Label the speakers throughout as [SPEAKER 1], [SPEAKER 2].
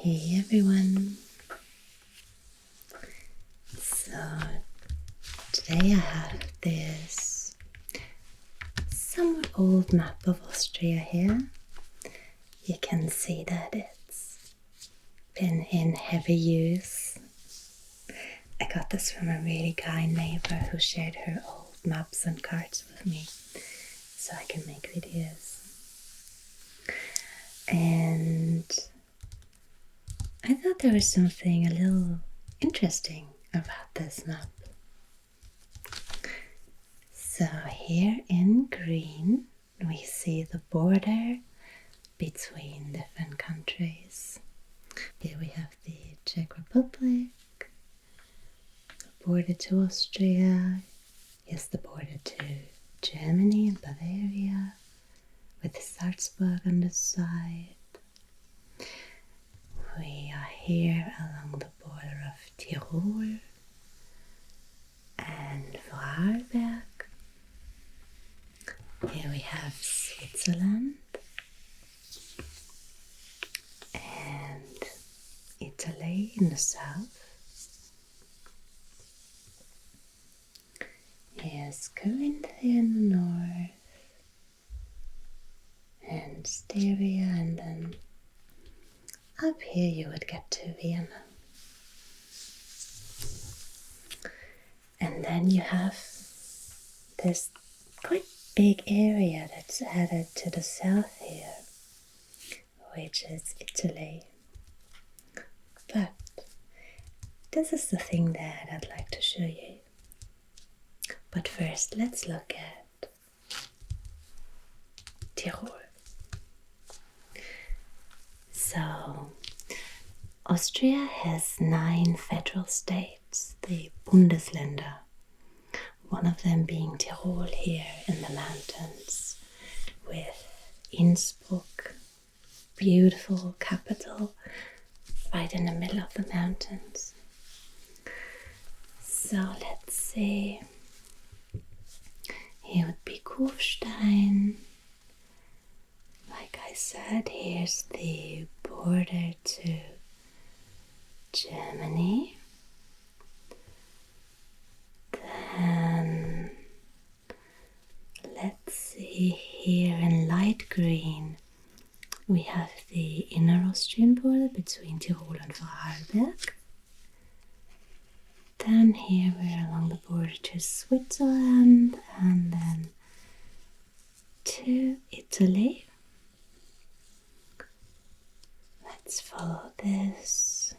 [SPEAKER 1] Hey everyone, so today I have this somewhat old map of Austria here. You can see that it's been in heavy use. I got this from a really kind neighbor who shared her old maps and cards with me so I can make videos. And I thought there was something a little interesting about this map. So here in green we see the border between different countries. Here we have the Czech Republic, the border to Austria, here's the border to Germany and Bavaria, with Salzburg on the side. We are here along the border of Tyrol and Vorarlberg. Here we have Switzerland and Italy in the south. Here's Carinthia in the north and Styria, and then up here you would get to Vienna. And then you have this quite big area that's added to the south here, which is Italy. But this is the thing that I'd like to show you. But first, let's look at Tyrol. So, Austria has 9 federal states, the Bundesländer, one of them being Tyrol here in the mountains, with Innsbruck, beautiful capital, right in the middle of the mountains. So let's see, here would be Kufstein. Like I said, here's the border to Germany. Then let's see, here in light green we have the inner Austrian border between Tyrol and Vorarlberg. Then here we're along the border to Switzerland and then to Italy. Let's follow this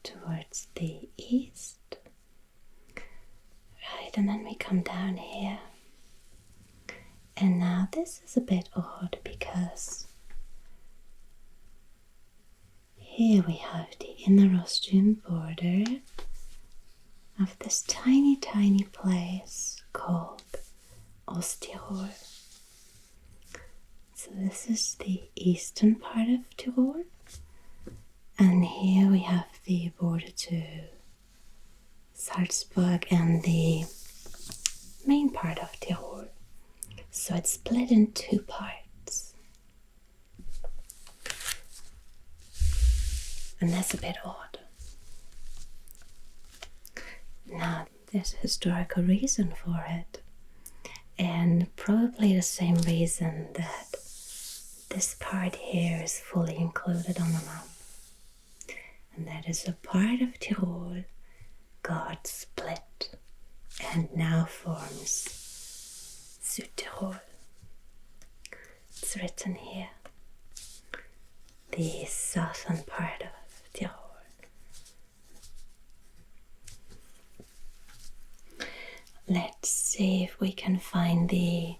[SPEAKER 1] towards the east. Right, and then we come down here. And now this is a bit odd because here we have the inner Austrian border of this tiny, tiny place called Osttirol. So this is the eastern part of Tyrol, and here we have the border to Salzburg and the main part of Tyrol. So it's split in 2 parts. And that's a bit odd. Now, there's a historical reason for it, and probably the same reason that this part here is fully included on the map. And that is a part of Tyrol got split and now forms Südtirol. It's written here, the southern part of Tyrol. Let's see if we can find the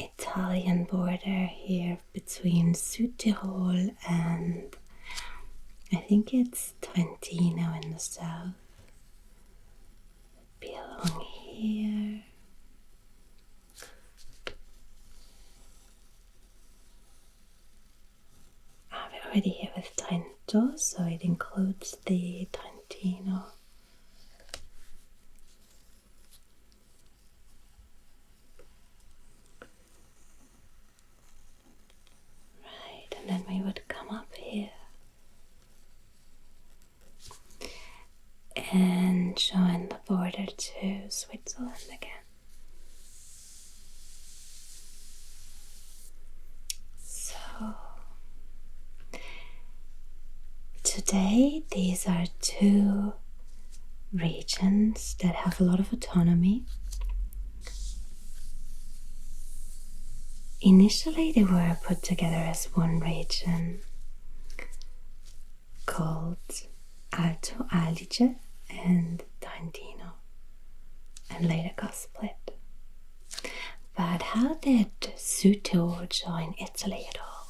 [SPEAKER 1] Italian border here between Südtirol and I think it's Trentino in the south. Be along here. We're already here with Trento, so it includes the Trentino. Right, and then we would come Switzerland again. So today these are two regions that have a lot of autonomy. Initially they were put together as one region called Alto Adige and Trentino, and later got split. But how did South Tyrol join Italy at all?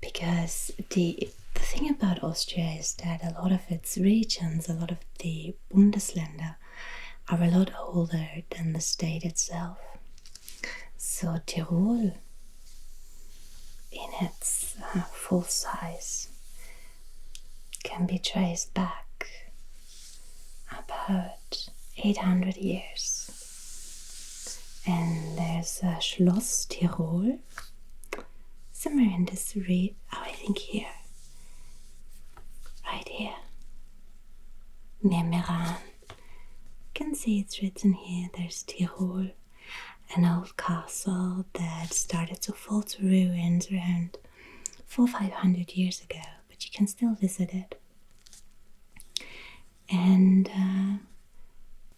[SPEAKER 1] Because the thing about Austria is that a lot of its regions, a lot of the Bundesländer, are a lot older than the state itself. So Tyrol, in its full size, can be traced back about 800 years. And there's a Schloss Tirol, somewhere in this I think here, right here, near Meran. You can see it's written here, there's Tirol, an old castle that started to fall to ruins around 400-500 years ago, but you can still visit it. And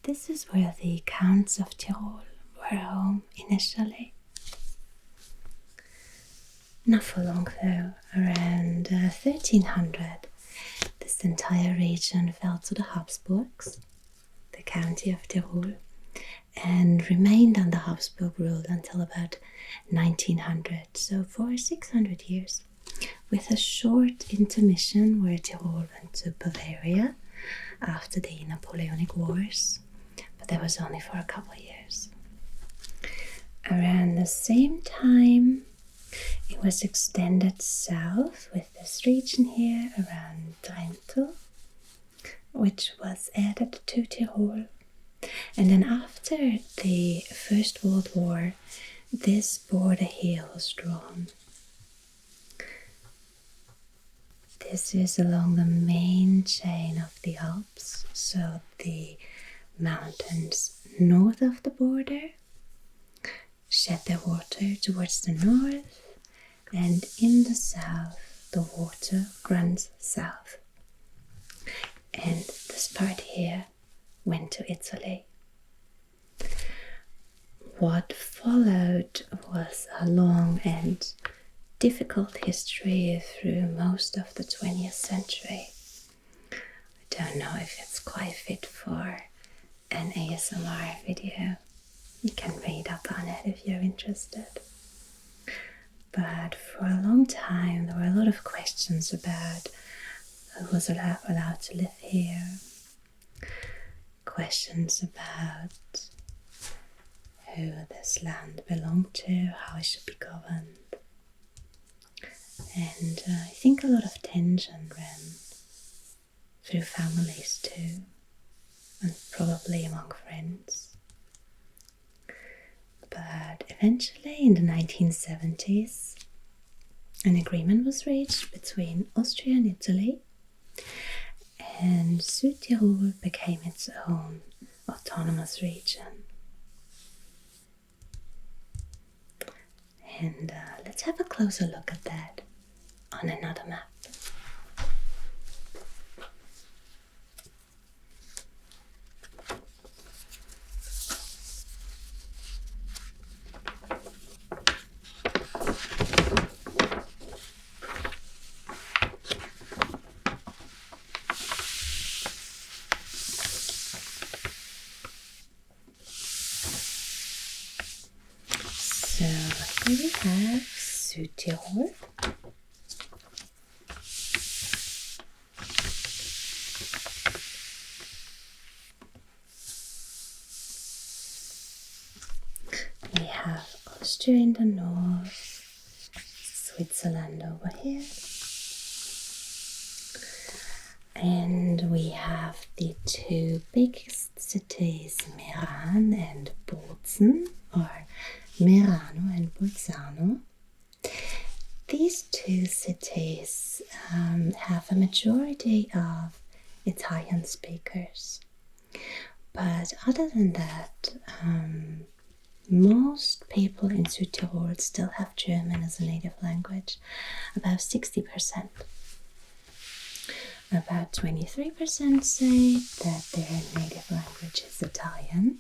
[SPEAKER 1] this is where the Counts of Tyrol were home initially. Not for long though, around 1300, this entire region fell to the Habsburgs, the county of Tyrol, and remained under Habsburg rule until about 1900, so for 600 years, with a short intermission where Tyrol went to Bavaria after the Napoleonic Wars, but that was only for a couple of years. Around the same time, it was extended south with this region here around Trento, which was added to Tyrol. And then after the First World War, this border here was drawn. This is along the main chain of the Alps, so the mountains north of the border shed their water towards the north, and in the south the water runs south. And this part here went to Italy. What followed was a long and difficult history through most of the 20th century. I don't know if it's quite fit for an ASMR video. You can read up on it if you're interested. But for a long time there were a lot of questions about who was allowed to live here. Questions about who this land belonged to, how it should be governed. And I think a lot of tension ran through families too, and probably among friends. But eventually in the 1970s, an agreement was reached between Austria and Italy, and South Tyrol became its own autonomous region. And let's have a closer look at that on another map. So here we have South Tyrol. We have Austria in the north, Switzerland over here, and we have the two biggest cities, Meran and Bozen, or Merano and Bolzano. These two cities have a majority of its Italian speakers. But other than that, most people in South Tyrol still have German as a native language, about 60%. About 23% say that their native language is Italian.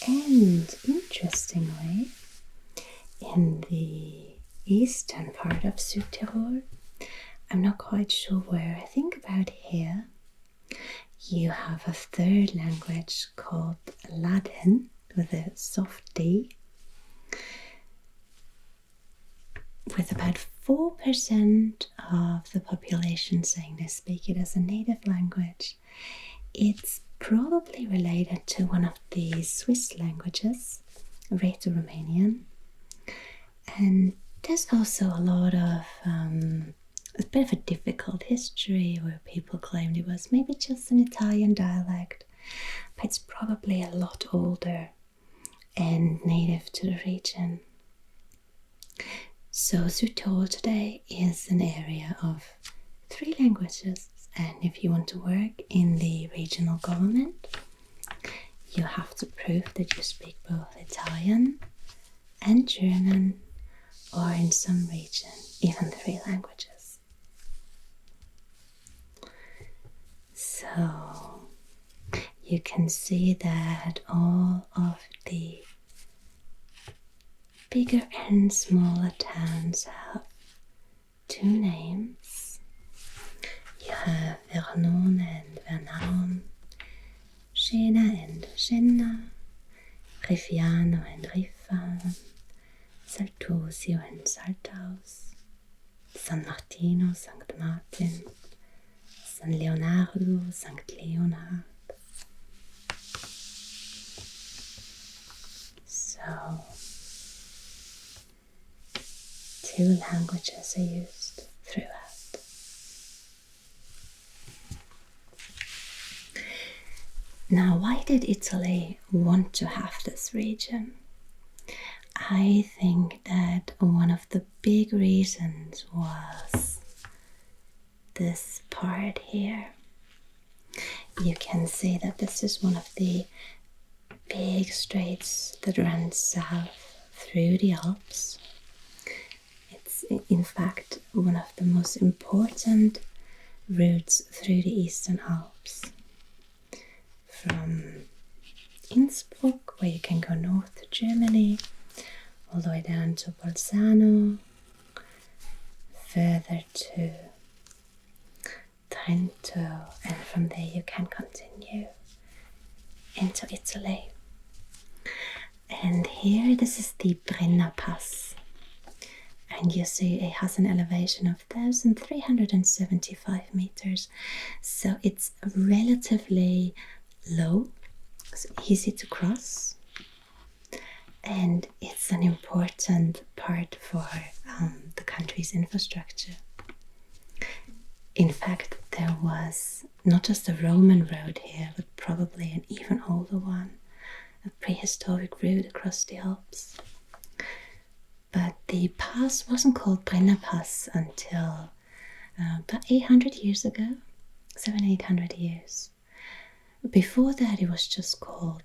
[SPEAKER 1] And interestingly, in the eastern part of South Tyrol, I'm not quite sure where, I think about here, you have a third language called Latin with a soft D, with about 4% of the population saying they speak it as a native language. It's probably related to one of the Swiss languages, Rhaeto-Romanian. And there's also a lot of, a bit of a difficult history where people claimed it was maybe just an Italian dialect, but it's probably a lot older and native to the region. So South Tyrol today is an area of 3 languages, and if you want to work in the regional government, you have to prove that you speak both Italian and German, or in some region, even 3 languages. So you can see that all of the bigger and smaller towns have 2 names. You have Vernon and Vernaun, Scena and Schenna, Rifiano and Rifan, Saltosio and Saltaus, San Martino, Sankt Martin, San Leonardo, Sankt Leonhard. So 2 languages are used throughout. Now, why did Italy want to have this region? I think that one of the big reasons was this part here. You can see that this is one of the big straits that runs south through the Alps. It's in fact one of the most important routes through the Eastern Alps. From Innsbruck, where you can go north to Germany, all the way down to Bolzano, further to Trento, and from there you can continue into Italy. And here, this is the Brina Pass, and you see it has an elevation of 1,375 meters, so it's relatively low, it's easy to cross, and it's an important part for the country's infrastructure. In fact, there was not just a Roman road here, but probably an even older one, a prehistoric route across the Alps. But the pass wasn't called Brenner Pass until about 800 years ago, 700-800 years. Before that, it was just called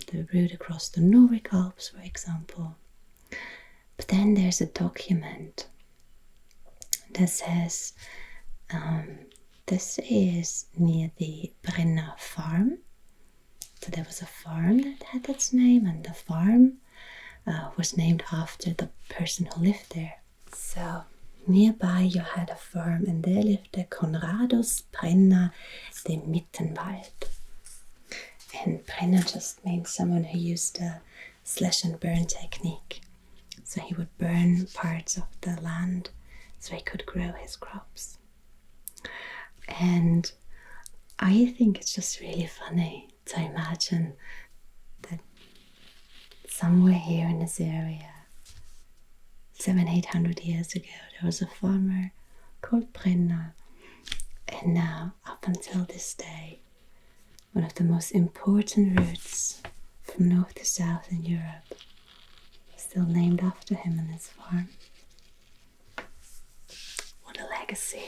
[SPEAKER 1] the route across the Nordic Alps, for example. But then there's a document that says this is near the Brenner farm. So there was a farm that had its name, and the farm was named after the person who lived there. So nearby you had a farm, and there lived the Conradus Brenner de Mittenwald. And Brenner just means someone who used a slash and burn technique. So he would burn parts of the land so he could grow his crops. And I think it's just really funny to imagine that somewhere here in this area, 700-800 years ago, there was a farmer called Brenner, and now up until this day, one of the most important routes from north to south in Europe is still named after him and his farm. What a legacy.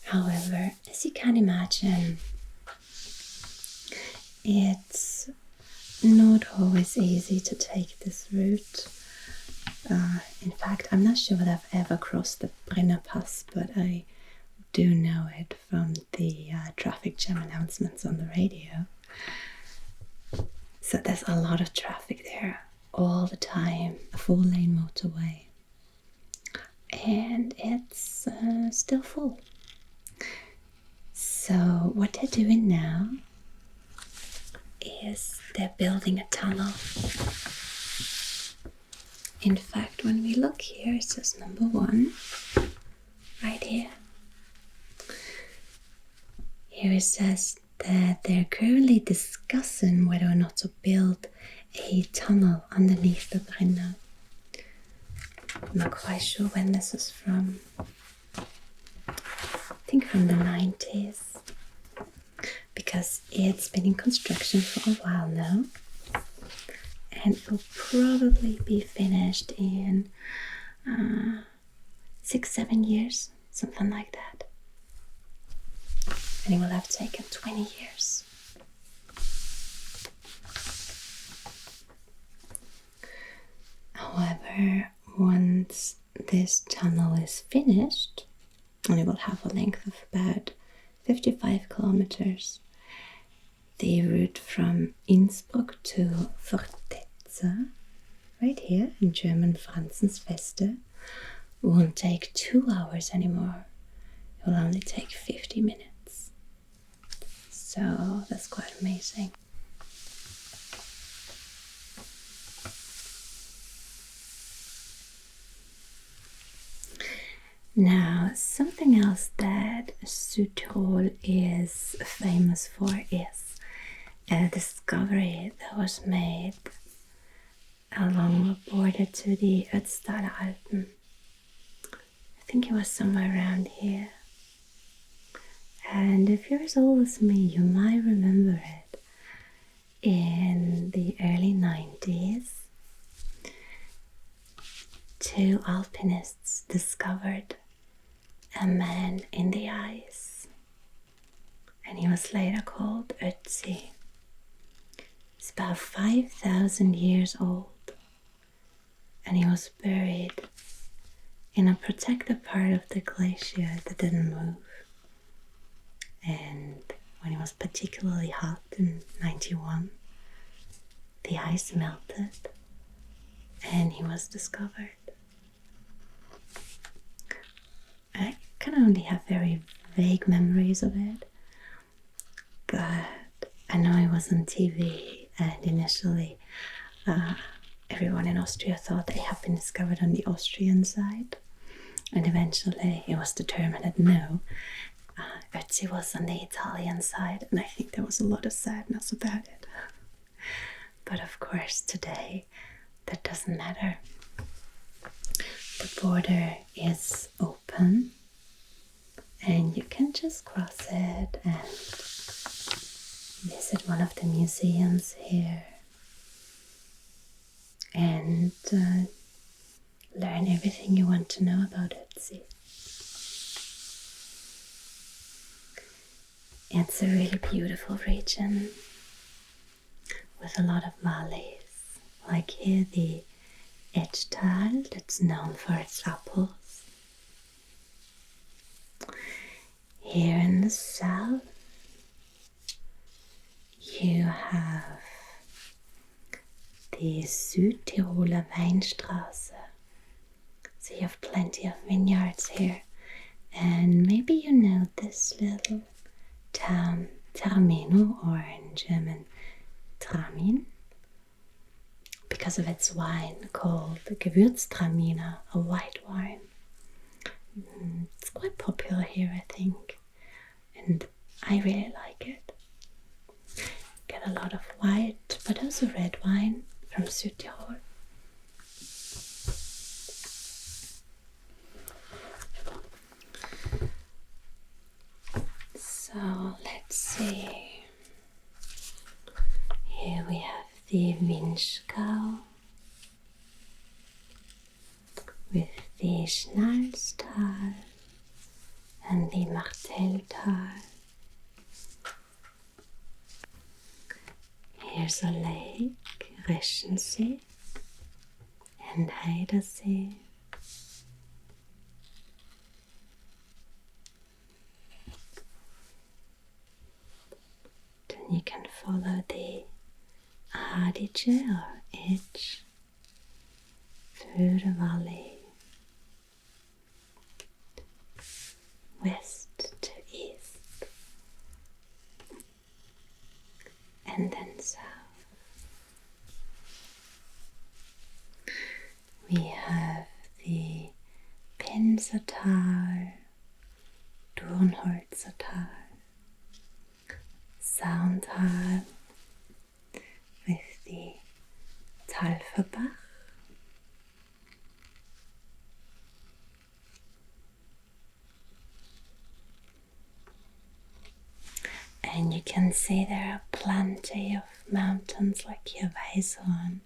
[SPEAKER 1] However, as you can imagine, it's not always easy to take this route. In fact, I'm not sure that I've ever crossed the Brenner Pass, but I do know it from the traffic jam announcements on the radio. So there's a lot of traffic there all the time, a 4-lane motorway, and it's still full. So what they're doing now is they're building a tunnel. In fact, when we look here, it says number 1 right here. Here it says that they're currently discussing whether or not to build a tunnel underneath the Brenner. I'm not quite sure when this is from. I think from the 90s, because it's been in construction for a while now, and it will probably be finished in 6-7 years, something like that. And it will have taken 20 years. However, once this tunnel is finished, and it will have a length of about 55 kilometers, the route from Innsbruck to Fortezza, right here in German Franzensfeste, won't take 2 hours anymore. It will only take 50 minutes. So that's quite amazing. Now, something else that South Tyrol is famous for is a discovery that was made along the border to the Ötztaler Alpen. I think it was somewhere around here. And if you're as old as me, you might remember it. In the early 90s, 2 alpinists discovered a man in the ice, and he was later called Ötzi. He's about 5,000 years old, and he was buried in a protected part of the glacier that didn't move. And when it was particularly hot in 91, the ice melted and he was discovered. I can only have very vague memories of it, but I know it was on TV, and initially everyone in Austria thought they had been discovered on the Austrian side, and eventually it was determined that no, Ötzi was on the Italian side, and I think there was a lot of sadness about it. But of course today that doesn't matter. The border is open and you can just cross it and visit one of the museums here and learn everything you want to know about Ötzi. It's a really beautiful region with a lot of valleys. Like here, the Edgetal, that's known for its apples. Here in the south, you have the Südtiroler Weinstraße. So you have plenty of vineyards here. And maybe you know this little town, Termeno, or in German, Tramin, because of its wine called Gewürztraminer, a white wine. It's quite popular here, I think, and I really like it. Get a lot of white, but also red wine from South Tyrol. So let's see. Here we have the Vinschgau with the Schnalstal and and the Marteltal. Here's a lake, Reschensee and Heidersee. Then you can follow the Adige or Edge through the valley, west to east, and then south. We have the Pinsertal, Dornholzertal, Sauntal with the Talferbach, and you can see there are plenty of mountains like your Weisshorn,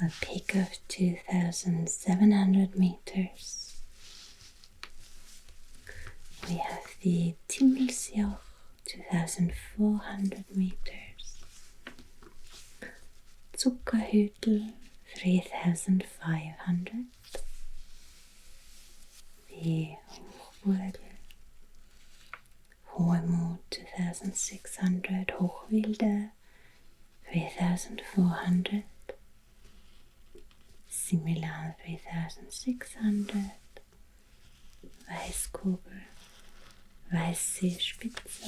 [SPEAKER 1] a peak of 2,700 meters. We have the Timmelsjoch, 2,400 meters. Zuckerhütel, 3,500. The Hochburg, Hohemut, 2,600. Hochwilde, 3,400. Similan, 3,600. Weißkogel, Weißseespitze.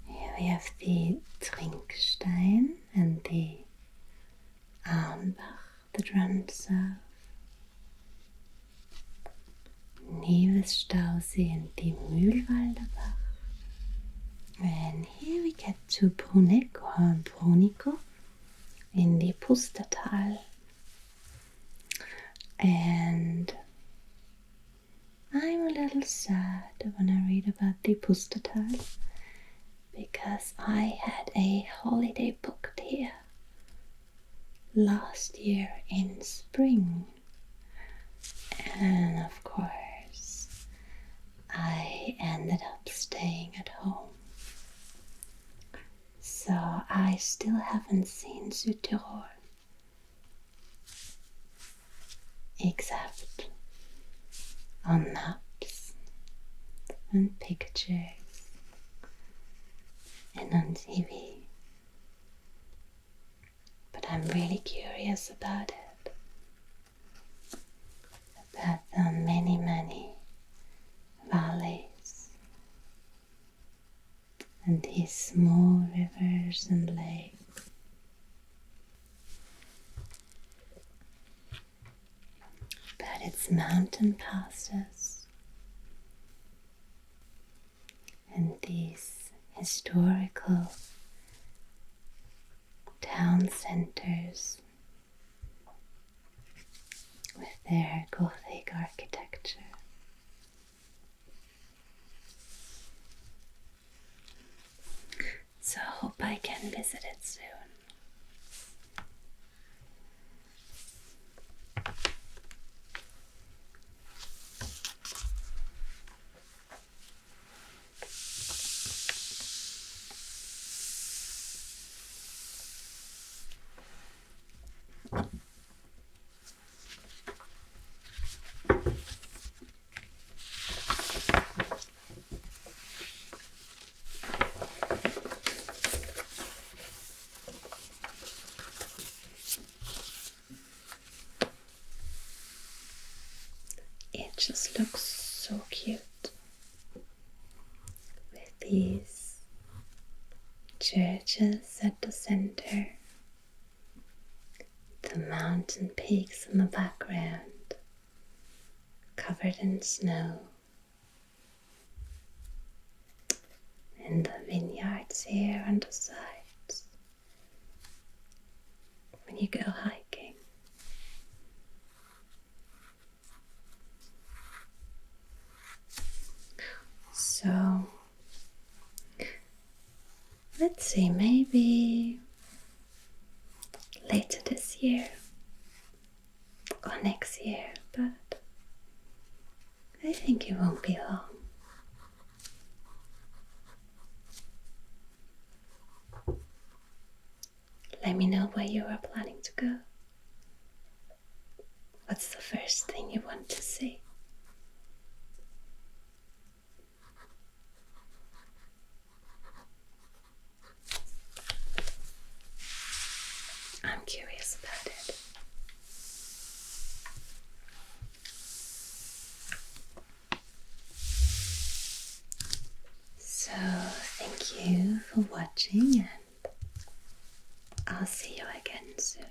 [SPEAKER 1] Here we have the Trinkstein and the Arnbach that runs south. Nevesstausee and the Mühlwalder Bach. And here we get to Bruneck or Brunico in the Pustertal. And I'm a little sad when I read about the Pustertal because I had a holiday booked here last year in spring. And of course, I ended up staying at home. So I still haven't seen Südtirol, except on maps and pictures and on TV. But I'm really curious about it, about the many, many valleys and these small rivers and lakes. But its mountain passes and these historical town centers with their Gothic architecture. So I hope I can visit it soon. It just looks so cute with these churches at the center, the mountain peaks in the background covered in snow, and the vineyards here on the sides when you go hiking. So let's see, maybe maybe later this year or next year, but I think it won't be long. Let me know where you are planning to go. What's the first thing you want to see? I'm curious about it. So, thank you for watching, and I'll see you again soon.